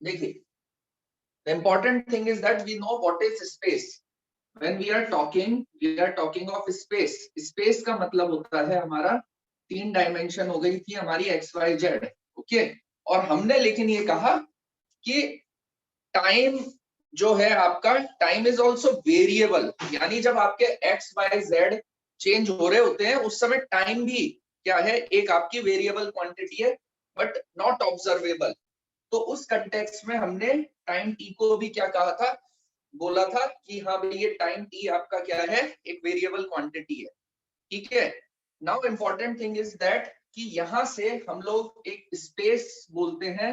देखिए, the important thing is that we know what is space. When we are talking of space. Space का मतलब होता है हमारा 3 डायमेंशन हो गई थी हमारी एक्स वाई जेड, ओके। और हमने लेकिन ये कहा कि टाइम जो है आपका, टाइम इज ऑल्सो वेरिएबल, यानी जब आपके एक्स वाई जेड चेंज हो रहे होते हैं उस समय टाइम भी क्या है, एक आपकी वेरिएबल क्वांटिटी है, बट नॉट ऑब्जर्वेबल। तो उस कंटेक्स्ट में हमने टाइम टी को भी क्या कहा था, बोला था कि हाँ भाई ये टाइम टी आपका क्या है, एक वेरिएबल क्वांटिटी है, ठीक है। Now important thing is that कि यहां से हम लोग एक स्पेस बोलते हैं,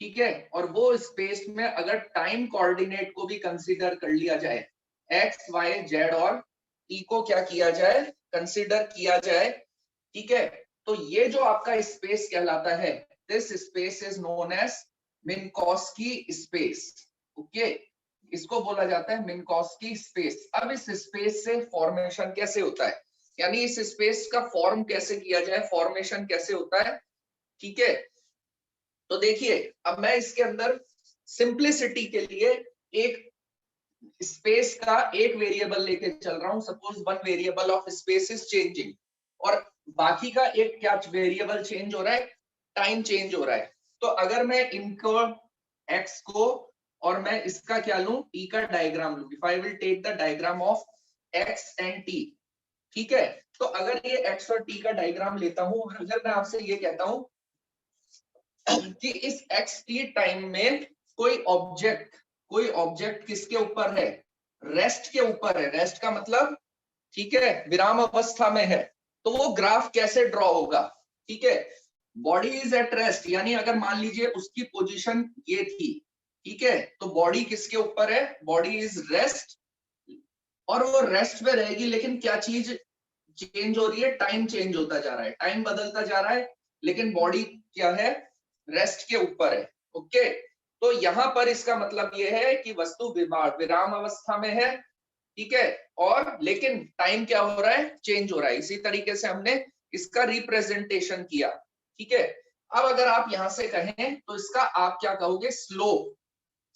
ठीक है। और वो स्पेस में अगर टाइम कोऑर्डिनेट को भी कंसीडर कर लिया जाए, एक्स वाई जेड और टी को क्या किया जाए, कंसीडर किया जाए, ठीक है। तो ये जो आपका स्पेस कहलाता है, this space is known as Minkowski space, okay. इसको बोला जाता है मिन्कोस्की स्पेस। अब इस स्पेस से फॉर्मेशन कैसे होता है, यानी इस स्पेस का फॉर्म कैसे किया जाए, फॉर्मेशन कैसे होता है, ठीक है। तो देखिए, अब मैं इसके अंदर सिंप्लिसिटी के लिए एक स्पेस का एक वेरिएबल लेके चल रहा हूं। Suppose one variable of space is changing, और बाकी का एक क्या वेरिएबल चेंज हो रहा है, टाइम चेंज हो रहा है। तो अगर मैं इनको एक्स को और मैं इसका क्या लूं, टी का डायग्राम लूं, if I will take the diagram of X and T, ठीक है। तो अगर ये एक्स और टी का डायग्राम लेता हूं, और अगर मैं आपसे ये कहता हूं कि इस एक्स टी टाइम में कोई ऑब्जेक्ट किसके ऊपर है, रेस्ट के ऊपर है। रेस्ट का मतलब, ठीक है, विराम अवस्था में है। तो वो ग्राफ कैसे ड्रॉ होगा, ठीक है। बॉडी इज एट रेस्ट, यानी अगर मान लीजिए उसकी पोजीशन ये थी, ठीक है, तो बॉडी किसके ऊपर है, बॉडी इज रेस्ट, और वो रेस्ट में रहेगी। लेकिन क्या चीज चेंज हो रही है, टाइम चेंज होता जा रहा है, टाइम बदलता जा रहा है, लेकिन बॉडी क्या है, रेस्ट के ऊपर है, ओके। तो यहां पर इसका मतलब ये है कि वस्तु विराम अवस्था में है, ठीक है, और लेकिन टाइम क्या हो रहा है, चेंज हो रहा है। इसी तरीके से हमने इसका रिप्रेजेंटेशन किया, ठीक है। अब अगर आप यहां से कहें तो इसका आप क्या कहोगे, स्लोप।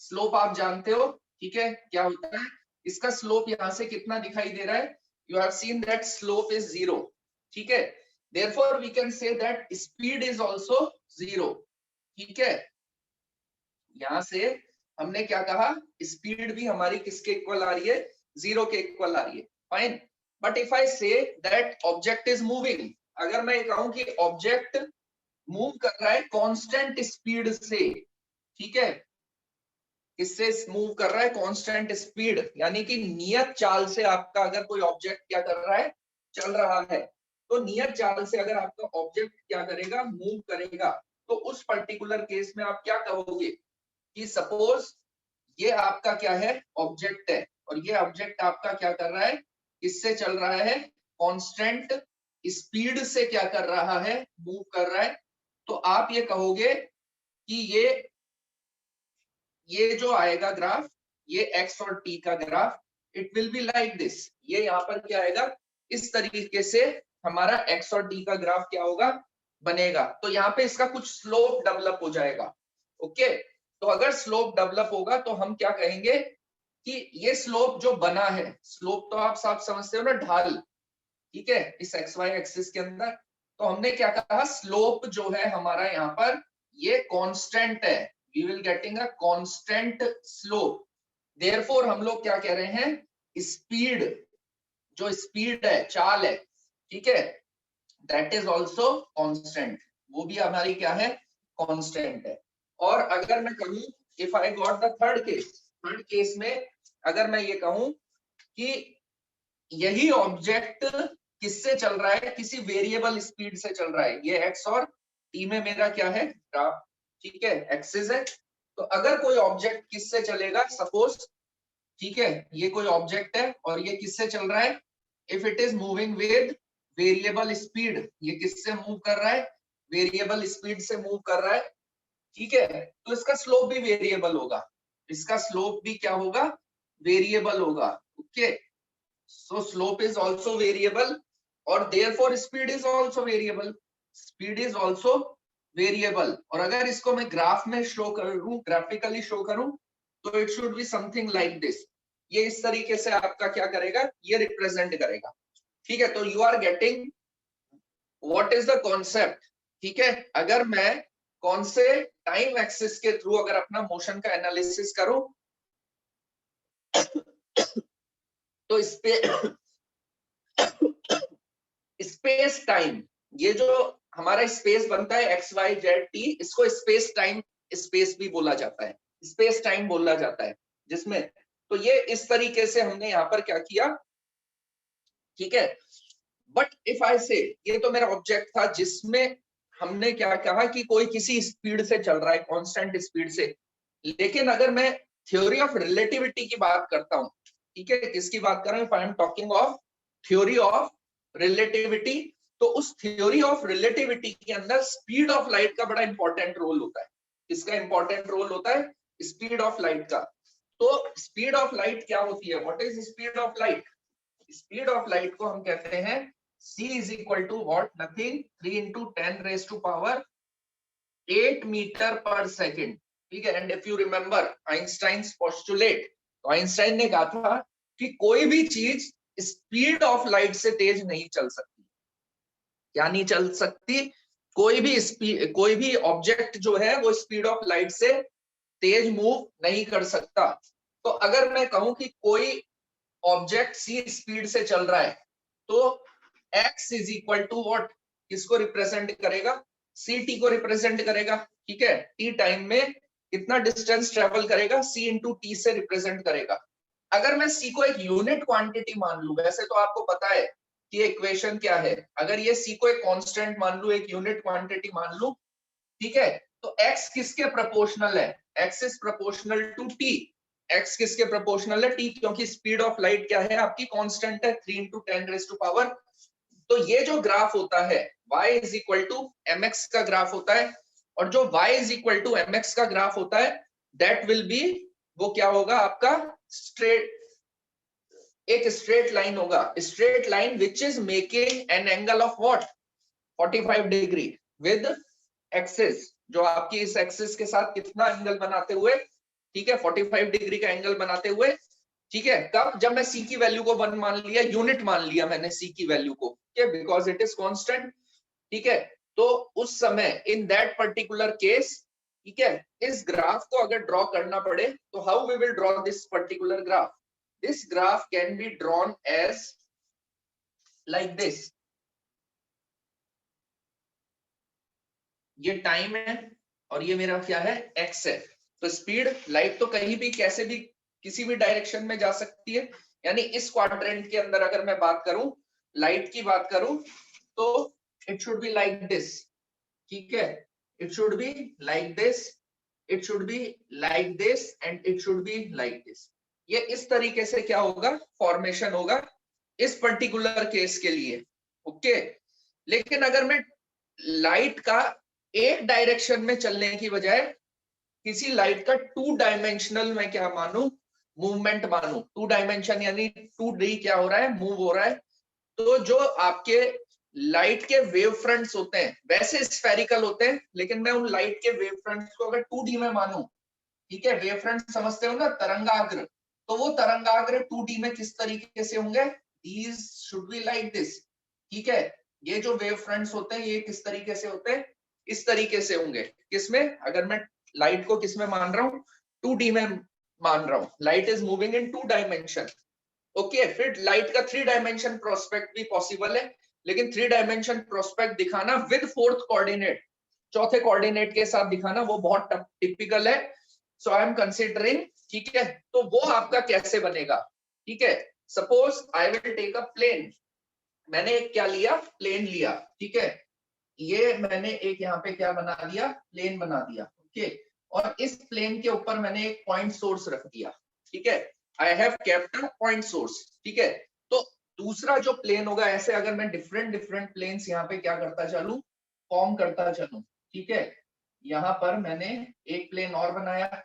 स्लोप आप जानते हो, ठीक है, क्या होता है इसका स्लोप, यहां से कितना दिखाई दे रहा है, you have seen that slope is zero, ठीक है। therefore we can say that speed is also zero, ठीक है। यहां से हमने क्या कहा, स्पीड भी हमारी किसके इक्वल आ रही है, जीरो के इक्वल आ रही है, fine. But if I say that object is moving, अगर मैं कहूं कि ऑब्जेक्ट मूव कर रहा है कांस्टेंट स्पीड से, ठीक है, इससे मूव कर रहा है कांस्टेंट स्पीड, यानी कि नियत चाल से आपका अगर कोई ऑब्जेक्ट क्या कर रहा है, चल रहा है, तो नियत चाल से अगर आपका ऑब्जेक्ट क्या करेगा, मूव करेगा, तो उस पर्टिकुलर केस में आप क्या कहोगे कि सपोज ये आपका क्या है, ऑब्जेक्ट है, और ये ऑब्जेक्ट आपका क्या कर रहा है, किससे चल रहा है, कांस्टेंट स्पीड से क्या कर रहा है, मूव कर रहा है। तो आप ये कहोगे कि ये जो आएगा ग्राफ, ये एक्स और टी का graph, it will be like this. ये यहाँ पर क्या आएगा, इस तरीके से हमारा एक्स और टी का ग्राफ क्या होगा, बनेगा। तो यहाँ पे इसका कुछ स्लोप डेवलप हो जाएगा, ओके। तो अगर स्लोप डेवलप होगा तो हम क्या कहेंगे कि ये स्लोप जो बना है, स्लोप तो आप साफ समझते हो ना, ढाल, ठीक है, इस एक्स वाई एक्सिस के अंदर। तो हमने क्या कहा, स्लोप जो है हमारा यहाँ पर ये कांस्टेंट है, we will getting a constant slope. Therefore हम लोग क्या कह रहे हैं, स्पीड, जो स्पीड है, चाल है, ठीक है, दैट इज ऑल्सो कांस्टेंट, वो भी हमारी क्या है, कांस्टेंट है। और अगर मैं कहूं, if I got the third case में अगर मैं ये कहूं कि यही ऑब्जेक्ट किससे चल रहा है, किसी वेरिएबल स्पीड से चल रहा है, ये एक्स और टी में मेरा क्या है, ग्राफ, ठीक है, एक्सिस है। तो अगर कोई ऑब्जेक्ट किससे चलेगा, सपोज, ठीक है, ये कोई ऑब्जेक्ट है और ये किससे चल रहा है, if it is moving with variable speed, ये किससे मूव कर रहा है, वेरिएबल स्पीड से मूव कर रहा है, ठीक है। तो इसका स्लोप भी वेरिएबल होगा, इसका स्लोप भी क्या होगा, वेरिएबल होगा, okay. So slope is also variable, or therefore speed is also variable. Speed is also variable, और अगर इसको मैं ग्राफ में शो करूं, ग्राफिकली शो करूं, तो it should be something like this. ये इस तरीके से आपका क्या करेगा, ये रिप्रेजेंट करेगा। ठीक है, तो you are getting what is the concept. ठीक है, अगर मैं कौन से टाइम एक्सिस के थ्रू अगर अपना मोशन का एनालिसिस करूं, तो इस पे स्पेस टाइम, ये जो हमारा स्पेस बनता है एक्स वाई जेड टी, इसको स्पेस टाइम स्पेस भी बोला जाता है, स्पेस टाइम बोला जाता है जिसमें, तो ये इस तरीके से हमने यहाँ पर क्या किया। ठीक है, बट इफ आई से, ये तो मेरा ऑब्जेक्ट था जिसमें हमने क्या कहा कि कोई किसी स्पीड से चल रहा है, कांस्टेंट स्पीड से। लेकिन अगर मैं थ्योरी ऑफ रिलेटिविटी की बात करता हूं, ठीक है, किसकी बात कर रहा हूं, if I am talking of theory of relativity, तो उस थ्योरी ऑफ रिलेटिविटी के अंदर स्पीड ऑफ लाइट का बड़ा इंपॉर्टेंट रोल होता है। किसका इंपॉर्टेंट रोल होता है, स्पीड ऑफ लाइट का। तो स्पीड ऑफ लाइट क्या होती है, what is speed of light. Speed of light को हम कहते हैं c is equal to what, nothing 3 into 10 raise to power 8 metre per second. ठीक है, and if you remember Einstein's postulate, तो आइंस्टाइन ने कहा था कि कोई भी चीज स्पीड ऑफ लाइट से तेज नहीं चल सकती। क्या नहीं चल सकती, कोई भी ऑब्जेक्ट जो है वो स्पीड ऑफ लाइट से तेज मूव नहीं कर सकता। तो अगर मैं कहूं कि कोई ऑब्जेक्ट सी स्पीड से चल रहा है, तो x is equal to what, किसको रिप्रेजेंट करेगा, सी टी को रिप्रेजेंट करेगा। ठीक है, टी टाइम में कितना डिस्टेंस ट्रेवल करेगा, सी इंटू टी से रिप्रेजेंट करेगा। अगर मैं सी को एक यूनिट क्वांटिटी मान लूं, वैसे तो आपको पता है कि इक्वेशन क्या है, अगर ये सी को एक कांस्टेंट मान लूं, एक यूनिट क्वांटिटी मान लूं, ठीक है, तो x किसके प्रोपोर्शनल है, x is proportional to t। x किसके प्रोपोर्शनल है, t, क्योंकि स्पीड ऑफ लाइट क्या है आपकी, कांस्टेंट है 3 इंटू 10 रेज टू पावर। तो ये जो ग्राफ होता है y is equal to mx का ग्राफ होता है, और जो y is equal to mx का ग्राफ होता है, दैट विल बी, वो क्या होगा आपका, स्ट्रेट, एक स्ट्रेट लाइन होगा, straight line which is making an angle of what, 45 degree with axis, जो आपकी इस एक्सिस के साथ कितना एंगल बनाते हुए, ठीक है, 45 डिग्री का एंगल बनाते हुए। ठीक है, कब, जब मैं सी की वैल्यू को 1 मान लिया, यूनिट मान लिया मैंने सी की वैल्यू को, ठीक है, बिकॉज इट इज कांस्टेंट। ठीक है, तो उस समय इन दैट पर्टिकुलर केस, ठीक है, इस ग्राफ को अगर ड्रॉ करना पड़े, तो how we will draw this particular graph, this graph can be drawn as like this. ये टाइम है और ये मेरा क्या है, एक्स है। तो स्पीड लाइट तो कहीं भी कैसे भी किसी भी डायरेक्शन में जा सकती है, यानी इस क्वाड्रेंट के अंदर अगर मैं बात करूं, लाइट की बात करूं, तो it should be like this. ठीक है, it should be like this, it should be like this, and it should be like this. ये इस तरीके से क्या होगा, फॉर्मेशन होगा इस पर्टिकुलर केस के लिए। ओके, लेकिन अगर मैं लाइट का एक डायरेक्शन में चलने की बजाय किसी लाइट का 2 डायमेंशनल में क्या मानू, मूवमेंट मानू, 2 डायमेंशन यानी 2D क्या हो रहा है, मूव हो रहा है, तो जो आपके लाइट के वेव फ्रंट्स होते हैं वैसे स्फेरिकल होते हैं, लेकिन मैं उन लाइट के वेव फ्रंट्स को अगर 2D में मानू, ठीक है, वेव फ्रंट समझते हो ना, तरंगाग्र, तो वो तरंगाग्र 2D में किस तरीके से होंगे, these should be like this। ठीक है, ये जो वेव फ्रंट्स होते हैं ये किस तरीके से होते हैं, इस तरीके से होंगे। किसमें, अगर मैं लाइट को किसमें मान रहा हूँ, 2D में मान रहा हूँ, light is moving in 2 dimension. Okay, फिर लाइट का 3 डायमेंशन प्रोस्पेक्ट भी पॉसिबल है, लेकिन 3 डायमेंशन प्रोस्पेक्ट दिखाना विद 4th कोऑर्डिनेट, चौथे कोऑर्डिनेट के साथ दिखाना, वो बहुत टिपिकल है। सो आई एम कंसिडरिंग, ठीक है, तो वो आपका कैसे बनेगा। ठीक है, suppose I will take a plane, मैंने एक क्या लिया, प्लेन लिया। ठीक है, ये मैंने एक यहाँ पे क्या बना दिया, प्लेन बना दिया। ओके, और इस प्लेन के ऊपर मैंने एक पॉइंट सोर्स रख दिया। ठीक है, I have kept a point source. ठीक है, तो दूसरा जो प्लेन होगा, ऐसे अगर मैं डिफरेंट डिफरेंट प्लेन्स यहाँ पे क्या करता चलूं, फॉर्म करता चलूं। ठीक है, यहाँ पर मैंने एक प्लेन और बनाया,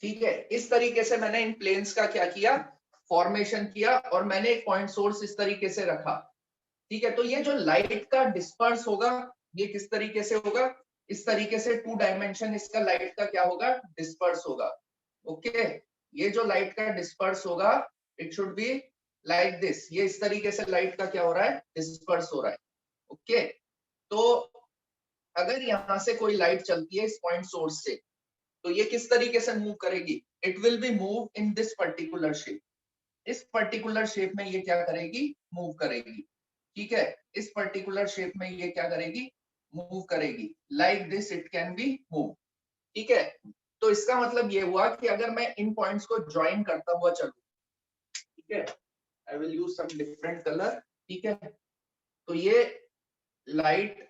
ठीक है, इस तरीके से मैंने इन प्लेन्स का क्या किया, फॉर्मेशन किया, और मैंने एक पॉइंट सोर्स इस तरीके से रखा। ठीक है, तो ये जो लाइट का डिस्पर्स होगा ये किस तरीके से होगा, इस तरीके से 2 डायमेंशन इसका लाइट का क्या होगा, डिस्पर्स होगा। ओके, ये जो लाइट का डिस्पर्स होगा it should be like this, ये इस तरीके से लाइट का क्या हो रहा है, डिस्पर्स हो रहा है। ओके, तो अगर यहां से कोई लाइट चलती है इस पॉइंट सोर्स से, तो ये किस तरीके से मूव करेगी, it will be move in this particular shape, इस पर्टिकुलर शेप में ये क्या करेगी, मूव करेगी। ठीक है, इस पर्टिकुलर शेप में ये क्या करेगी, मूव करेगी, like this it can B move. ठीक है, तो इसका मतलब ये हुआ कि अगर मैं इन पॉइंट्स को ज्वाइन करता हुआ चलूं, ठीक है, I will use some different colour. ठीक है, तो ये लाइट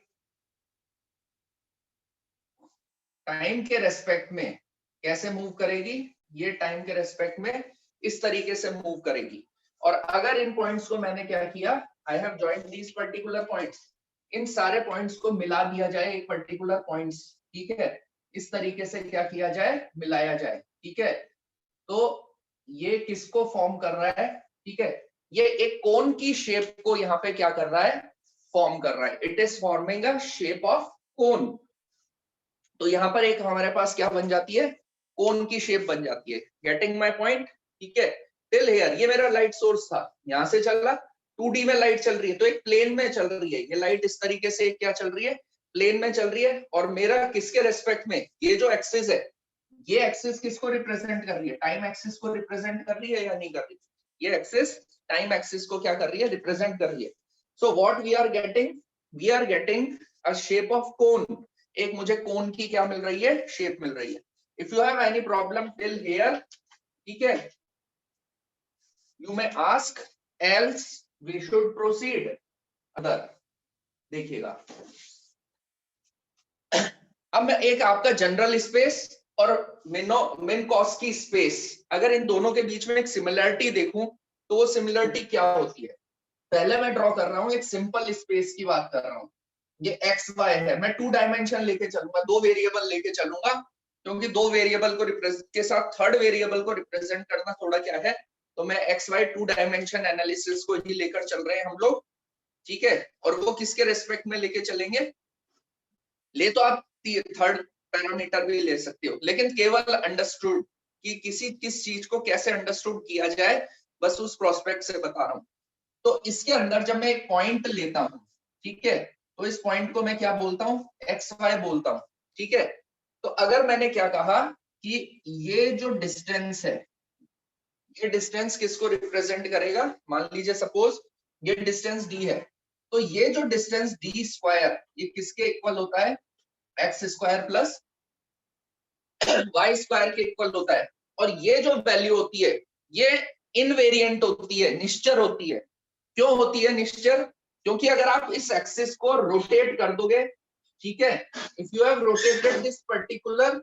टाइम के रेस्पेक्ट में कैसे मूव करेगी, ये टाइम के रेस्पेक्ट में इस तरीके से मूव करेगी। और अगर इन पॉइंट्स को मैंने क्या किया, I have joined these particular points, इन सारे पॉइंट्स को मिला दिया जाए एक पर्टिकुलर पॉइंट्स। ठीक है, इस तरीके से क्या किया जाए, मिलाया जाए। ठीक है, तो ये किसको फॉर्म कर रहा है, ठीक है, ये एक कोन की शेप को यहाँ पे क्या कर रहा है, फॉर्म कर रहा है। It is forming a shape of कोन। तो यहाँ पर एक हमारे पास क्या बन जाती है, कोन की शेप बन जाती है। Getting my point. ठीक है, टिल हियर ये मेरा लाइट सोर्स था, यहाँ से चल रहा, 2D में लाइट चल रही है, तो एक प्लेन में चल रही है ये लाइट, इस तरीके से क्या चल रही है, प्लेन में चल रही है। और मेरा किसके रेस्पेक्ट में, ये जो एक्सिस है, ये एक्सिस किसको रिप्रेजेंट कर रही है, टाइम एक्सिस को रिप्रेजेंट कर रही है या नहीं कर रही, ये एक्सिस टाइम एक्सिस को क्या कर रही है, रिप्रेजेंट कर रही है। So what we are getting a shape of cone, एक मुझे कोन की क्या मिल रही है, शेप मिल रही है। If you have any problem till here, ठीक है, you may ask, else we should proceed other. देखिएगा, अब मैं एक आपका जनरल स्पेस और मिनकॉस्की स्पेस, अगर इन दोनों के बीच में एक सिमिलरिटी देखूं तो वो सिमिलरिटी क्या होती है। पहले मैं ड्रॉ कर रहा हूं एक सिंपल स्पेस की बात कर रहा हूं, ये एक्स वाई है, मैं 2 डायमेंशन लेके चलूंगा, 2 वेरिएबल लेके चलूंगा, क्योंकि 2 वेरिएबल को रिप्रेजेंट के साथ थर्ड वेरिएबल को रिप्रेजेंट करना थोड़ा क्या है, तो मैं एक्स वाई 2 डायमेंशन एनालिसिस को ही लेकर चल रहे हैं हम लोग। ठीक है, और वो किसके रेस्पेक्ट में लेके चलेंगे, ले तो आप थर्ड पैरामीटर भी ले सकते हो, लेकिन केवल अंडरस्टूड कि किस चीज को कैसे अंडरस्टूड किया जाए, बस उस प्रोस्पेक्ट से बता रहा हूं। तो इसके अंदर जब मैं एक पॉइंट लेता हूं, ठीक है, तो इस पॉइंट को मैं क्या बोलता हूं, एक्स वाई बोलता हूं। ठीक है, तो अगर मैंने क्या कहा कि ये जो डिस्टेंस है, ये डिस्टेंस किसको रिप्रेजेंट करेगा, मान लीजिए सपोज ये डिस्टेंस डी है, तो ये जो डिस्टेंस डी स्क्वायर ये किसके इक्वल होता है, X square plus Y square के इक्वल होता है। और ये जो वैल्यू होती है ये इनवेरिएंट होती है, निश्चर होती है। क्यों होती है निश्चर, क्योंकि अगर आप इस एक्सिस को रोटेट कर दोगे, ठीक है, if you have rotated this particular,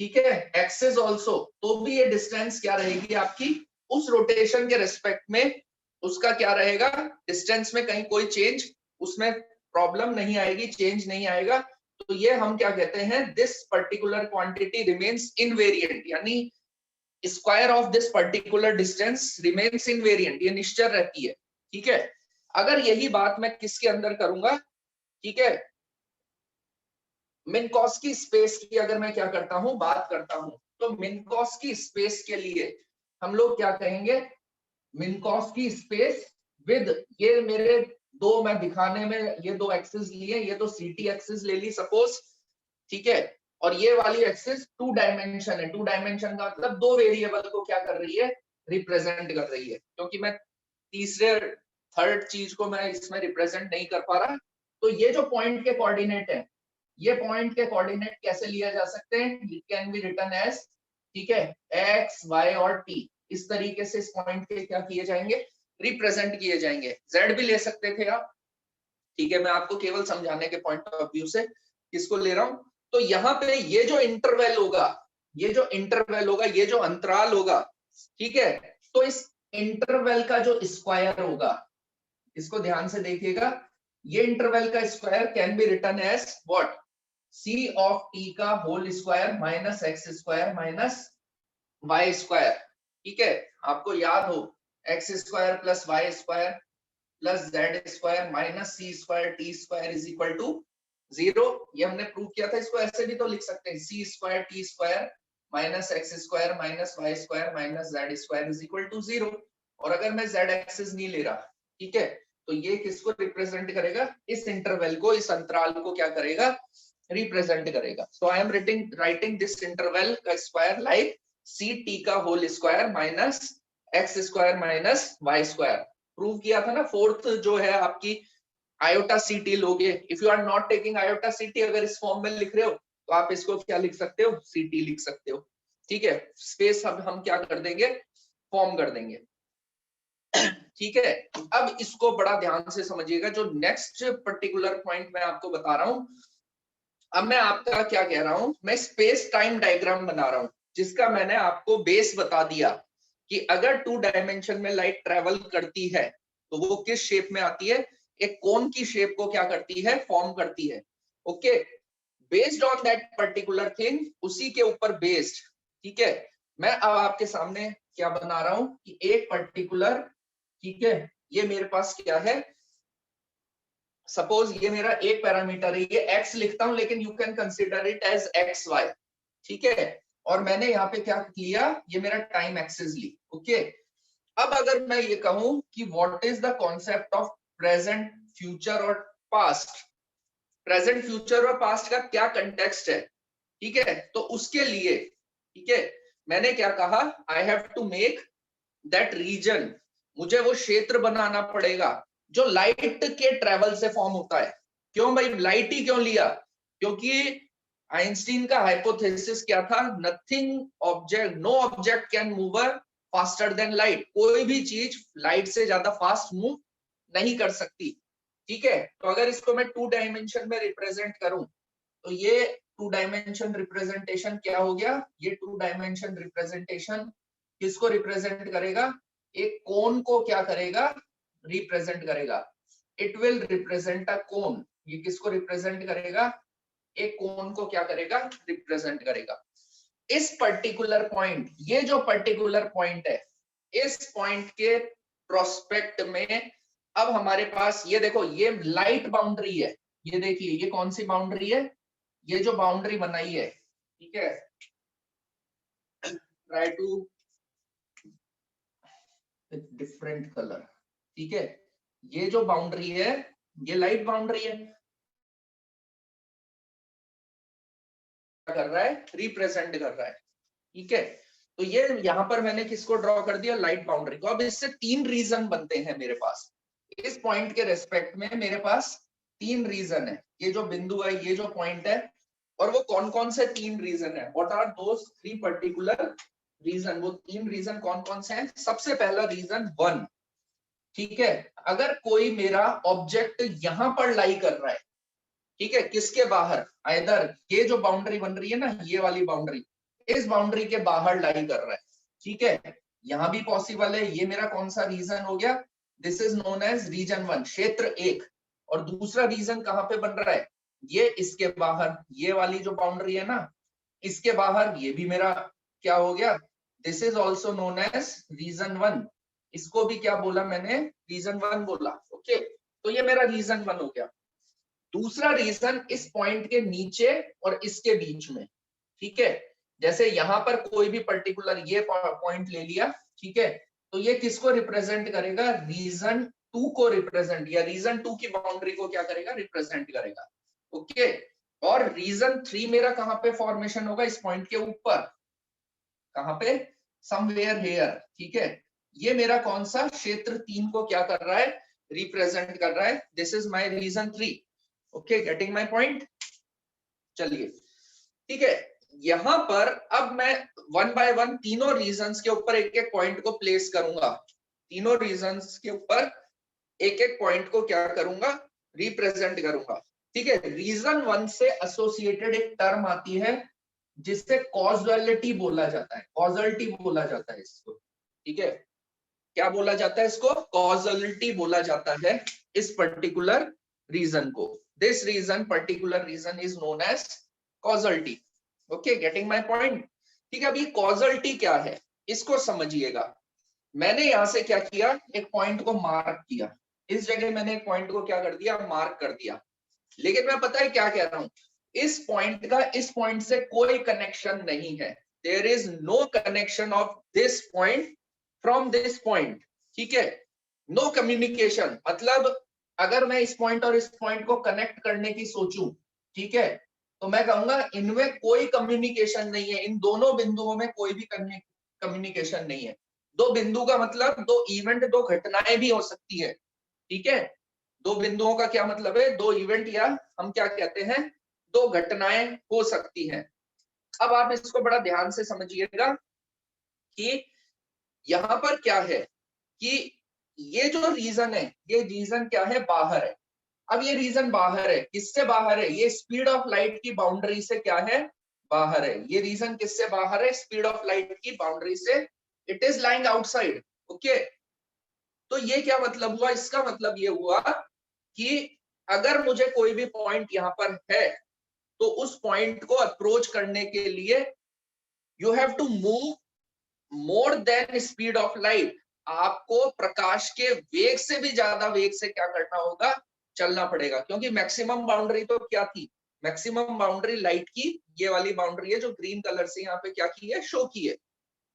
ठीक है, एक्सिस आल्सो, तो भी ये डिस्टेंस क्या रहेगी आपकी, उस रोटेशन के रेस्पेक्ट में उसका क्या रहेगा, डिस्टेंस में कहीं कोई चेंज उसमें प्रॉब्लम नहीं आएगी, चेंज नहीं आएगा। तो ये हम क्या कहते हैं, this particular quantity remains invariant, यानी square of this particular distance remains invariant, ये निश्चर रहती है। ठीक है, अगर यही बात मैं किसके अंदर करूंगा, ठीक है, मिनकॉस्की स्पेस की अगर मैं क्या करता हूं, बात करता हूं, तो मिनकॉस्की स्पेस के लिए हम लोग क्या कहेंगे, मिनकॉस्की स्पेस विद, ये मेरे दो मैं दिखाने में ये 2 एक्सिस लिए, ये तो सीटी एक्सिस ले ली सपोज, ठीक है, और ये वाली एक्सिस 2 डायमेंशन है, 2 डायमेंशन का मतलब 2 वेरिएबल को क्या कर रही है, रिप्रेजेंट कर रही है, क्योंकि मैं तीसरे थर्ड चीज को मैं इसमें रिप्रेजेंट नहीं कर पा रहा। तो ये जो पॉइंट के कोऑर्डिनेट है, ये पॉइंट के कोऑर्डिनेट कैसे लिया जा सकते हैं, it can be written as, ठीक है, एक्स वाई और टी, इस तरीके से इस पॉइंट के क्या किए जाएंगे, रिप्रेजेंट किए जाएंगे। जेड भी ले सकते थे आप, ठीक है, मैं आपको केवल समझाने के पॉइंट ऑफ व्यू से किसको ले रहा हूं। तो यहाँ पे ये जो इंटरवल होगा, ये जो इंटरवल होगा, ये जो अंतराल होगा, ठीक है, तो इस इंटरवल का जो स्क्वायर होगा, इसको ध्यान से देखिएगा, ये इंटरवल का square can be written as what, c of t का whole square minus x square minus y square. ठीक है, आपको याद हो x square plus Y square plus z square minus c square t square is equal to 0। ये हमने prove किया था, इसको ऐसे भी तो लिख सकते हैं, c square t square minus x square minus y square minus z square is equal to 0। और अगर मैं जेड एक्सिस नहीं ले रहा, ठीक है, तो ये किसको रिप्रेजेंट करेगा, इस इंटरवल को, इस अंतराल को क्या करेगा, रिप्रेजेंट करेगा। So I am writing this interval का स्क्वायर लाइक सी टी का whole square minus x square minus y square. Prove किया था ना, फोर्थ जो है आपकी आयोटा सी टी लोगे, if you are not taking iota c t, अगर इस फॉर्म में लिख रहे हो तो आप इसको क्या लिख सकते हो, सी टी लिख सकते हो। ठीक है, स्पेस हम क्या कर देंगे, फॉर्म कर देंगे। ठीक है, अब इसको बड़ा ध्यान से समझिएगा, जो नेक्स्ट पर्टिकुलर पॉइंट मैं आपको बता रहा हूं। अब मैं आपका क्या कह रहा हूं, मैं स्पेस टाइम डायग्राम बना रहा हूं, जिसका मैंने आपको बेस बता दिया कि अगर 2 डायमेंशन में लाइट ट्रेवल करती है तो वो किस शेप में आती है, एक कोन की शेप को क्या करती है, फॉर्म करती है। Okay, based on that particular thing, उसी के ऊपर बेस्ड, ठीक है, मैं अब आपके सामने क्या बना रहा हूं कि एक पर्टिकुलर, ठीक है, ये मेरे पास क्या है, सपोज ये मेरा एक पैरामीटर है, ये x लिखता हूं, लेकिन you can consider it as x y. ठीक है, और मैंने यहाँ पे क्या किया, ये मेरा टाइम एक्सिस ली। ओके, अब अगर मैं ये कहूं कि what is the concept of present, future और पास्ट, प्रेजेंट, फ्यूचर और पास्ट का क्या कंटेक्स्ट है, ठीक है, तो उसके लिए, ठीक है, मैंने क्या कहा, I have to make that region, मुझे वो क्षेत्र बनाना पड़ेगा जो लाइट के ट्रेवल से फॉर्म होता है। क्यों भाई, लाइट ही क्यों लिया, क्योंकि आइंस्टीन का हाइपोथेसिस क्या था, nothing object, no object can move faster than light, कोई भी चीज लाइट से ज्यादा फास्ट मूव नहीं कर सकती। ठीक है, तो अगर इसको मैं 2 डायमेंशन में रिप्रेजेंट करूं, तो ये 2 डायमेंशन रिप्रेजेंटेशन क्या हो गया, ये 2 डायमेंशन रिप्रेजेंटेशन किसको रिप्रेजेंट करेगा, एक कोन को क्या करेगा, रिप्रेजेंट करेगा। इट विल रिप्रेजेंट अ कोन, ये किसको रिप्रेजेंट करेगा, एक कोन को क्या करेगा, रिप्रेजेंट करेगा। इस पर्टिकुलर पॉइंट, ये जो पर्टिकुलर पॉइंट है, इस पॉइंट के प्रोस्पेक्ट में अब हमारे पास ये देखो, ये लाइट बाउंड्री है, ये देखिए ये कौन सी बाउंड्री है, ये जो बाउंड्री बनाई है, ठीक है, ट्राई टू डिफरेंट कलर, ठीक है, ये जो बाउंड्री है ये लाइट बाउंड्री है, कर रहा है, रिप्रेजेंट कर रहा है। ठीक है, तो ये यहां पर मैंने किसको ड्रॉ कर दिया, लाइट बाउंड्री को। अब इससे 3 रीजन बनते हैं मेरे पास, इस पॉइंट के रेस्पेक्ट में मेरे पास 3 रीजन है, ये जो बिंदु है, ये जो पॉइंट है, और वो कौन कौन से 3 रीजन है, what are those 3 particular region, वो 3 रीजन कौन कौन से हैं। सबसे पहला रीजन 1, ठीक है, अगर कोई मेरा ऑब्जेक्ट यहां पर लाई कर रहा है, ठीक है, किसके बाहर, आइदर ये जो बाउंड्री बन रही है ना, ये वाली बाउंड्री, इस बाउंड्री के बाहर लाई कर रहा है, ठीक है, यहां भी पॉसिबल है। ये मेरा कौन सा रीजन हो गया, this is known as region 1, क्षेत्र 1। और दूसरा रीजन कहां पे बन रहा है, ये इसके बाहर, ये वाली जो बाउंड्री है ना, इसके बाहर, ये भी मेरा क्या हो गया, this is also known as region 1। इसको भी क्या बोला मैंने, रीजन 1 बोला। ओके, तो ये मेरा रीजन 1 हो गया। दूसरा रीजन इस पॉइंट के नीचे और इसके बीच में, ठीक है, जैसे यहां पर कोई भी पर्टिकुलर ये पॉइंट ले लिया, ठीक है, तो ये किसको रिप्रेजेंट करेगा, रीजन 2 को रिप्रेजेंट, या रीजन 2 की बाउंड्री को क्या करेगा, रिप्रेजेंट करेगा। ओके, और रीजन 3 मेरा कहां पे फॉर्मेशन होगा, इस पॉइंट के ऊपर, कहां पे, समवेयर हेयर। ठीक है, ये मेरा कौन सा, क्षेत्र 3 को क्या कर रहा है, रिप्रेजेंट कर रहा है। This is my region 3। Okay, getting my point. चलिए, ठीक है, यहां पर अब मैं 1 बाय 1 तीनों रीजंस के ऊपर एक एक पॉइंट को प्लेस करूंगा, तीनों रीजंस के ऊपर एक एक पॉइंट को क्या करूंगा, रिप्रेजेंट करूंगा। ठीक है, रीजन 1 से एसोसिएटेड एक टर्म आती है जिससे कॉजुअलिटी बोला जाता है, कॉजलिटी बोला जाता है इसको। ठीक है, क्या बोला जाता है इसको, कॉजलिटी बोला जाता है इस पर्टिकुलर रीजन को। This region, particular region is known as causality. Okay, getting my point? ठीक है, अभी कॉजल्टी क्या है इसको समझिएगा। मैंने यहां से क्या किया, एक पॉइंट को मार्क किया, इस जगह मैंने एक पॉइंट को क्या कर दिया, मार्क कर दिया। लेकिन मैं पता है क्या कह रहा हूं, इस पॉइंट का इस पॉइंट से कोई कनेक्शन नहीं है। There is no connection of this point from this point. ठीक है, नो कम्युनिकेशन। मतलब अगर मैं इस पॉइंट और इस पॉइंट को कनेक्ट करने की सोचूं, ठीक है, तो मैं कहूंगा इनमें कोई कम्युनिकेशन नहीं है, इन दोनों बिंदुओं में कोई भी कम्युनिकेशन नहीं है। दो बिंदु का मतलब दो इवेंट, दो घटनाएं भी हो सकती है। ठीक है, दो बिंदुओं का क्या मतलब है, दो इवेंट या हम क्या कहते हैं, दो घटनाएं हो सकती हैं। अब आप इसको बड़ा ध्यान से समझिएगा कि यहां पर क्या है कि ये जो रीजन है, ये रीजन क्या है, बाहर है। अब ये रीजन बाहर है, किससे बाहर है, ये स्पीड ऑफ लाइट की बाउंड्री से क्या है, बाहर है। ये रीजन किससे बाहर है, स्पीड ऑफ लाइट की बाउंड्री से। It is lying outside. Okay, तो ये क्या मतलब हुआ, इसका मतलब ये हुआ कि अगर मुझे कोई भी पॉइंट यहां पर है, तो उस पॉइंट को अप्रोच करने के लिए you have to move more than speed of light. आपको प्रकाश के वेग से भी ज्यादा वेग से क्या करना होगा, चलना पड़ेगा। क्योंकि मैक्सिमम बाउंड्री तो क्या थी, मैक्सिमम बाउंड्री लाइट की ये वाली बाउंड्री है जो ग्रीन कलर से यहाँ पे क्या की है, शो की है।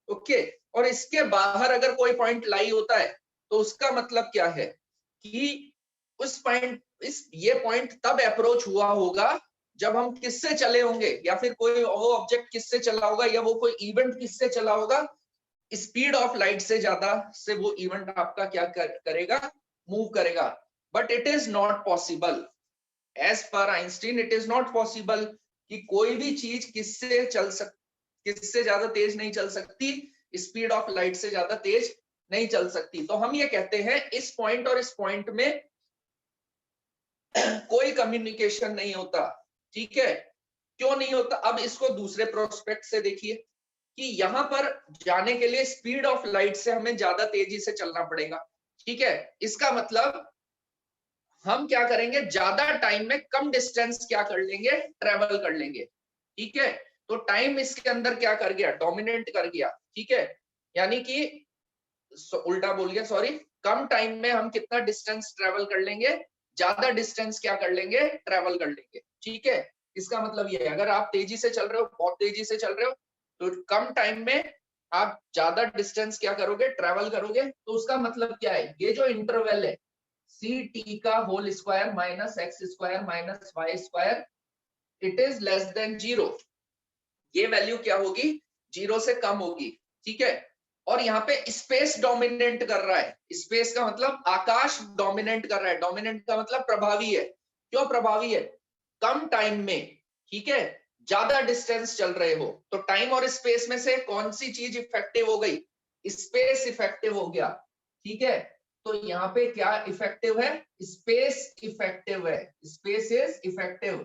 ओके, और इसके बाहर अगर कोई पॉइंट लाई होता है तो उसका मतलब क्या है कि उस पॉइंट, इस ये पॉइंट तब अप्रोच हुआ होगा जब हम किससे चले होंगे, या फिर कोई वो ऑब्जेक्ट किससे चला होगा, या वो कोई इवेंट किससे चला होगा, स्पीड ऑफ लाइट से ज्यादा से वो इवेंट आपका क्या करेगा, मूव करेगा। But it is not possible, as per Einstein it is not possible कि कोई भी चीज किससे ज्यादा तेज नहीं चल सकती, स्पीड ऑफ लाइट से ज्यादा तेज नहीं चल सकती। तो हम ये कहते हैं इस पॉइंट और इस पॉइंट में कोई कम्युनिकेशन नहीं होता। ठीक है, क्यों नहीं होता, अब इसको दूसरे प्रोस्पेक्ट से देखिए कि यहां पर जाने के लिए स्पीड ऑफ लाइट से हमें ज्यादा तेजी से चलना पड़ेगा। ठीक है, इसका मतलब हम क्या करेंगे, ज्यादा टाइम में कम डिस्टेंस क्या कर लेंगे, ट्रेवल कर लेंगे। ठीक है, तो टाइम इसके अंदर क्या कर गया, डोमिनेट कर गया। ठीक है, यानी कि उल्टा बोल गया, सॉरी, कम टाइम में हम कितना डिस्टेंस ट्रेवल कर लेंगे, ज्यादा डिस्टेंस क्या कर लेंगे, ट्रेवल कर लेंगे। ठीक है, इसका मतलब ये है अगर आप तेजी से चल रहे हो, बहुत तेजी से चल रहे हो, तो कम टाइम में आप ज्यादा डिस्टेंस क्या करोगे, ट्रेवल करोगे। तो उसका मतलब क्या है, ये जो इंटरवल है सी टी का whole square minus x square minus y square, it is less than zero. ये वैल्यू क्या होगी, जीरो से कम होगी। ठीक है, और यहाँ पे स्पेस डोमिनेट कर रहा है, स्पेस का मतलब आकाश डोमिनेट कर रहा है, डोमिनेंट का मतलब प्रभावी है। क्यों प्रभावी है, कम टाइम में, ठीक है, ज्यादा डिस्टेंस चल रहे हो, तो टाइम और स्पेस में से कौन सी चीज इफेक्टिव हो गई, स्पेस इफेक्टिव हो गया। ठीक है, तो यहाँ पे क्या इफेक्टिव है, स्पेस इफेक्टिव है, स्पेस इज इफेक्टिव।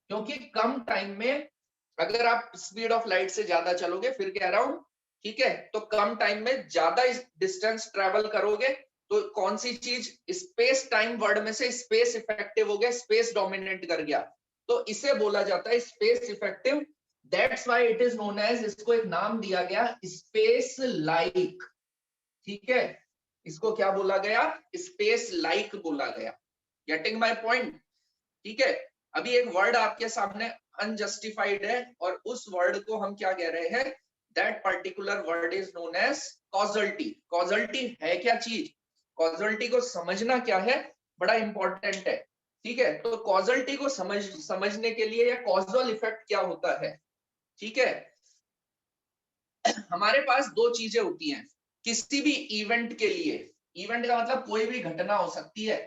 क्योंकि कम टाइम में अगर आप स्पीड ऑफ लाइट से ज्यादा चलोगे, फिर कह रहा हूं, ठीक है, तो कम टाइम में ज्यादा डिस्टेंस ट्रेवल करोगे, तो कौन सी चीज, स्पेस टाइम वर्ड में से स्पेस इफेक्टिव हो गया, स्पेस डोमिनेट कर गया, तो इसे बोला जाता है space effective. That's why it is known as, इसको एक नाम दिया गया स्पेस लाइक। ठीक है, इसको क्या बोला गया, स्पेस लाइक बोला गया। Getting my point? ठीक है, अभी एक वर्ड आपके सामने अनजस्टिफाइड है, और उस वर्ड को हम क्या कह रहे हैं, that particular word is known as causality. Causality है क्या चीज, कॉजल्टी को समझना क्या है, बड़ा इंपॉर्टेंट है। ठीक है, तो कॉजल्टी को समझने के लिए, या कॉजल इफेक्ट क्या होता है, ठीक है, हमारे पास दो चीजें होती हैं किसी भी इवेंट के लिए। इवेंट का मतलब कोई भी घटना हो सकती है।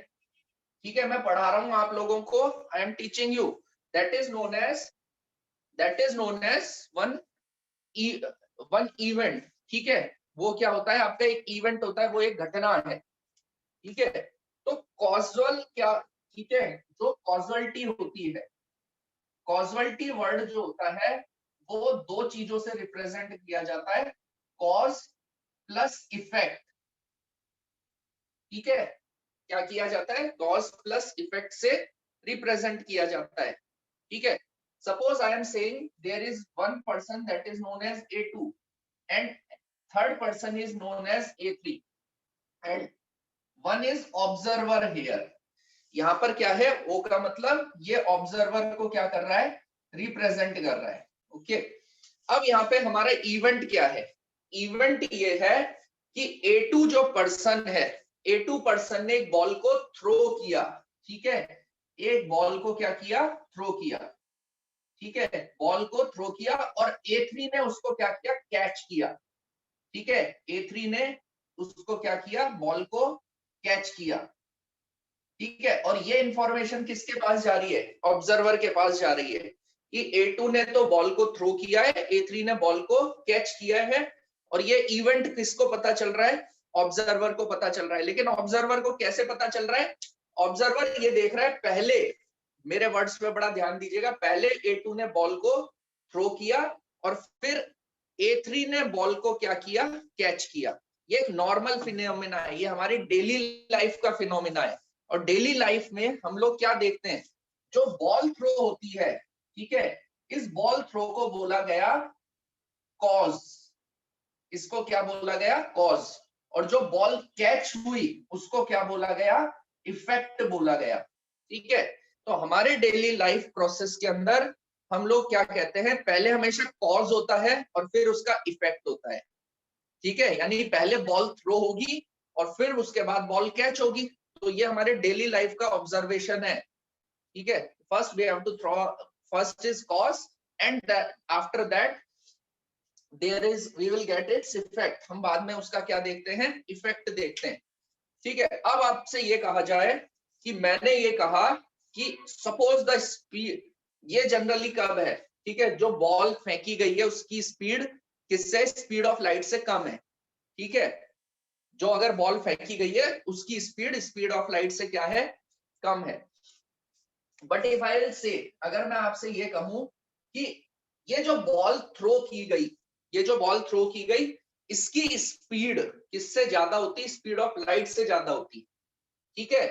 ठीक है, मैं पढ़ा रहा हूं आप लोगों को, I am teaching you, that is known as, one one event. ठीक है, वो क्या होता है, आपका एक इवेंट होता है, वो एक घटना है। ठीक है, तो कॉजल क्या, ठीक है, जो कॉजल्टी होती है, कॉजल्टी वर्ड जो होता है वो दो चीजों से रिप्रेजेंट किया जाता है, कॉज प्लस इफेक्ट। ठीक है, क्या किया जाता है, कॉज प्लस इफेक्ट से रिप्रेजेंट किया जाता है, ठीक है। Suppose I am saying there is one person that is known as A2 and third person is known as A3 and one is observer here. यहाँ पर क्या है, ओ का मतलब ये ऑब्जर्वर को क्या कर रहा है, रिप्रेजेंट कर रहा है, ओके। अब यहाँ पे हमारा इवेंट क्या है, इवेंट ये है कि A2 जो पर्सन है, A2 पर्सन ने एक बॉल को थ्रो किया, ठीक है, एक बॉल को क्या किया, थ्रो किया, ठीक है, बॉल को थ्रो किया और A3 ने उसको क्या किया, कैच किया, ठीक है, A3 ने उसको क्या किया, बॉल को कैच किया, ठीक है। और ये इंफॉर्मेशन किसके पास जा रही है, ऑब्जर्वर के पास जा रही है कि A2 ने तो बॉल को थ्रो किया है, A3 ने बॉल को कैच किया है, और ये इवेंट किसको पता चल रहा है, ऑब्जर्वर को पता चल रहा है। लेकिन ऑब्जर्वर को कैसे पता चल रहा है, ऑब्जर्वर ये देख रहा है, पहले मेरे वर्ड्स पे बड़ा ध्यान दीजिएगा, पहले A2 ने बॉल को थ्रो किया और फिर A3 ने बॉल को क्या किया, कैच किया। ये एक नॉर्मल फिनोमिना है, ये हमारी डेली लाइफ का फिनोमिना है। और डेली लाइफ में हम लोग क्या देखते हैं, जो बॉल थ्रो होती है, ठीक है, इस बॉल थ्रो को बोला गया कॉज, इसको क्या बोला गया, कॉज। और जो बॉल कैच हुई उसको क्या बोला गया, इफेक्ट बोला गया, ठीक है। तो हमारे डेली लाइफ प्रोसेस के अंदर हम लोग क्या कहते हैं, पहले हमेशा कॉज होता है और फिर उसका इफेक्ट होता है, ठीक है। यानी पहले बॉल थ्रो होगी और फिर उसके बाद बॉल कैच होगी। तो ये हमारे डेली लाइफ का ऑब्जर्वेशन है, ठीक है। First we have to throw, first is cause and after that there is we will get its effect. हम बाद में उसका क्या देखते हैं, इफेक्ट देखते हैं, ठीक है। अब आपसे ये कहा जाए कि मैंने ये कहा कि सपोज द स्पीड, ये जनरली कब है, ठीक है, जो बॉल फेंकी गई है उसकी स्पीड किससे, स्पीड ऑफ लाइट से कम है, ठीक है। जो अगर बॉल फेंकी गई है उसकी स्पीड स्पीड ऑफ लाइट से क्या है, कम है। But if I will say, अगर मैं आपसे ये कहूं कि ये जो बॉल थ्रो की गई, ये जो बॉल थ्रो की गई, इसकी स्पीड किससे ज्यादा होती, स्पीड ऑफ लाइट से ज्यादा होती, ठीक है।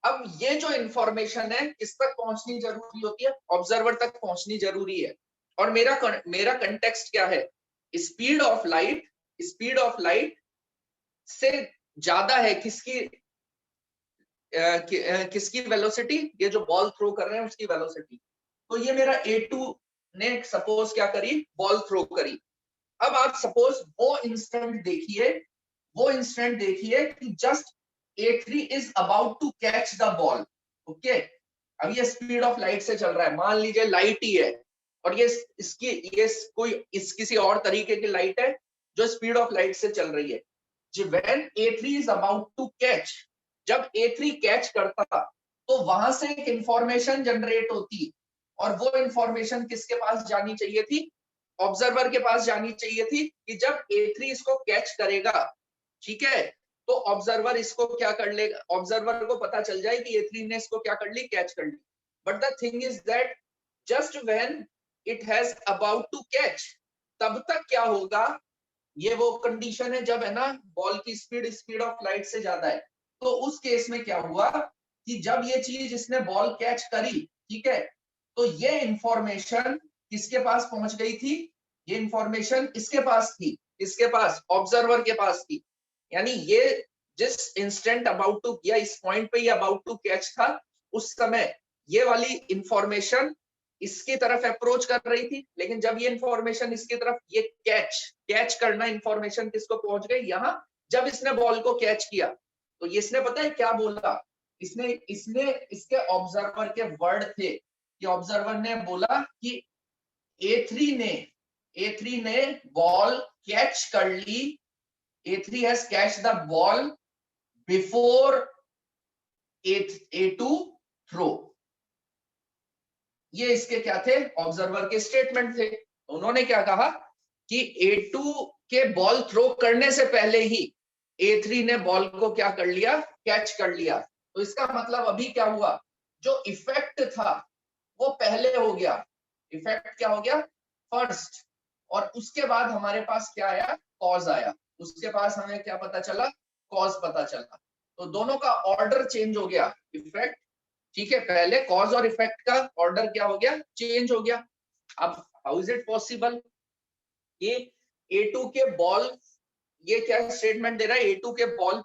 अब ये जो इंफॉर्मेशन है किस तक पहुंचनी जरूरी होती है, ऑब्जर्वर तक पहुंचनी जरूरी है। और मेरा कंटेक्स्ट क्या है, speed of light, speed of light से ज्यादा है किसकी, किसकी वेलोसिटी, ये जो बॉल थ्रो कर रहे हैं उसकी वेलोसिटी। तो ये मेरा A2 ने सपोज क्या करी, बॉल थ्रो करी। अब आप सपोज वो इंस्टेंट देखिए, वो इंस्टेंट देखिए कि just A3 is about to catch the ball, okay. अब ये स्पीड ऑफ लाइट से चल रहा है, मान लीजिए लाइट ही है और ये इसकी ये कोई इस किसी और तरीके की लाइट है जो स्पीड ऑफ लाइट से चल रही है। when A3 is about to catch, जब A3 कैच करता तो वहां से एक इंफॉर्मेशन जनरेट होती और वो इंफॉर्मेशन किसके पास जानी चाहिए थी, ऑब्जर्वर के पास जानी चाहिए थी कि जब A3 इसको कैच करेगा, ठीक है, तो ऑब्जर्वर इसको क्या कर लेगा, ऑब्जर्वर को पता चल जाए कि A3 ने इसको क्या कर ली, कैच कर ली। But the thing is that just when it has about to catch, तब तक क्या होगा, ये वो कंडीशन है जब है ना बॉल की स्पीड स्पीड ऑफ लाइट से ज्यादा है। तो उस केस में क्या हुआ कि जब ये चीज इसने बॉल कैच करी, ठीक है, तो ये इंफॉर्मेशन किसके पास पहुंच गई थी, ये इंफॉर्मेशन इसके पास थी, इसके पास ऑब्जर्वर के पास थी। यानी ये जिस इंस्टेंट अबाउट टू, या इस पॉइंट पे ये अबाउट टू कैच था, उस समय ये वाली इंफॉर्मेशन इसकी तरफ अप्रोच कर रही थी। लेकिन जब ये इंफॉर्मेशन इसकी तरफ, ये कैच करना इंफॉर्मेशन किसको पहुंच गई, यहाँ जब इसने बॉल को कैच किया तो इसने पता है क्या बोला, इसने इसने इसके ऑब्जर्वर के वर्ड थे कि ऑब्जर्वर ने बोला कि A3 ने बॉल कैच कर ली, A3 has catch the ball before A2 throw. ये इसके क्या थे, ऑब्जर्वर के स्टेटमेंट थे। उन्होंने क्या कहा कि A2 के बॉल थ्रो करने से पहले ही A3 ने बॉल को क्या कर लिया, कैच कर लिया। तो इसका मतलब अभी क्या हुआ, जो इफेक्ट था वो पहले हो गया, इफेक्ट क्या हो गया, फर्स्ट। और उसके बाद हमारे पास क्या आया, कॉज आया। उसके पास हमें क्या पता चला, कॉज पता चला। तो दोनों का ऑर्डर चेंज हो गया, इफेक्ट, ठीक है, पहले कॉज और इफेक्ट का ऑर्डर क्या हो गया, चेंज हो गया। अब हाउ इज इट पॉसिबल, ये A2 के बॉल, ये क्या स्टेटमेंट दे रहा है, A2 के बॉल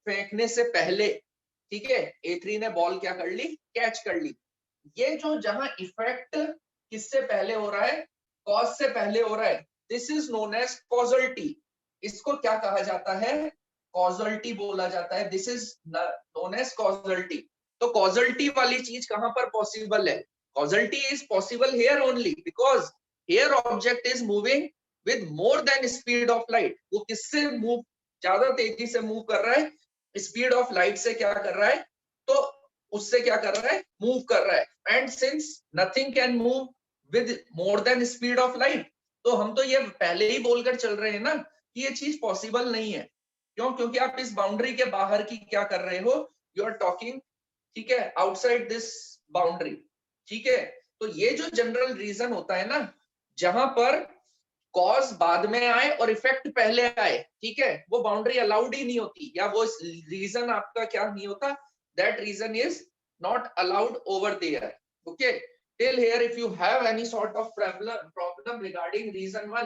फेंकने से पहले, ठीक है, A3 ने बॉल क्या कर ली, कैच कर ली। ये जो जहां इफेक्ट किससे पहले हो रहा है, कॉज से पहले हो रहा है, this is known as causality. इसको क्या कहा जाता है, कॉजल्टी बोला जाता है, this is known as causality. तो कॉजल्टी वाली चीज कहां पर पॉसिबल है, causality is possible here only because here object is moving with more than speed of light. वो किससे मूव, ज्यादा तेजी से मूव कर रहा है, स्पीड ऑफ लाइट से क्या कर रहा है, तो उससे क्या कर रहा है, मूव कर रहा है। And since nothing can move with more than speed of light, तो हम तो ये पहले ही बोलकर चल रहे हैं ना कि ये चीज पॉसिबल नहीं है। क्यों, क्योंकि आप इस बाउंड्री के बाहर की क्या कर रहे हो, यू आर टॉकिंग, ठीक है, आउटसाइड दिस बाउंड्री, ठीक है। तो ये जो जनरल रीजन होता है ना, जहां पर कॉज बाद में आए और इफेक्ट पहले आए, ठीक है, वो बाउंड्री अलाउड ही नहीं होती, या वो रीजन आपका क्या नहीं होता, that region is not allowed over there. Okay, till here if you have any sort of problem regarding reason 1,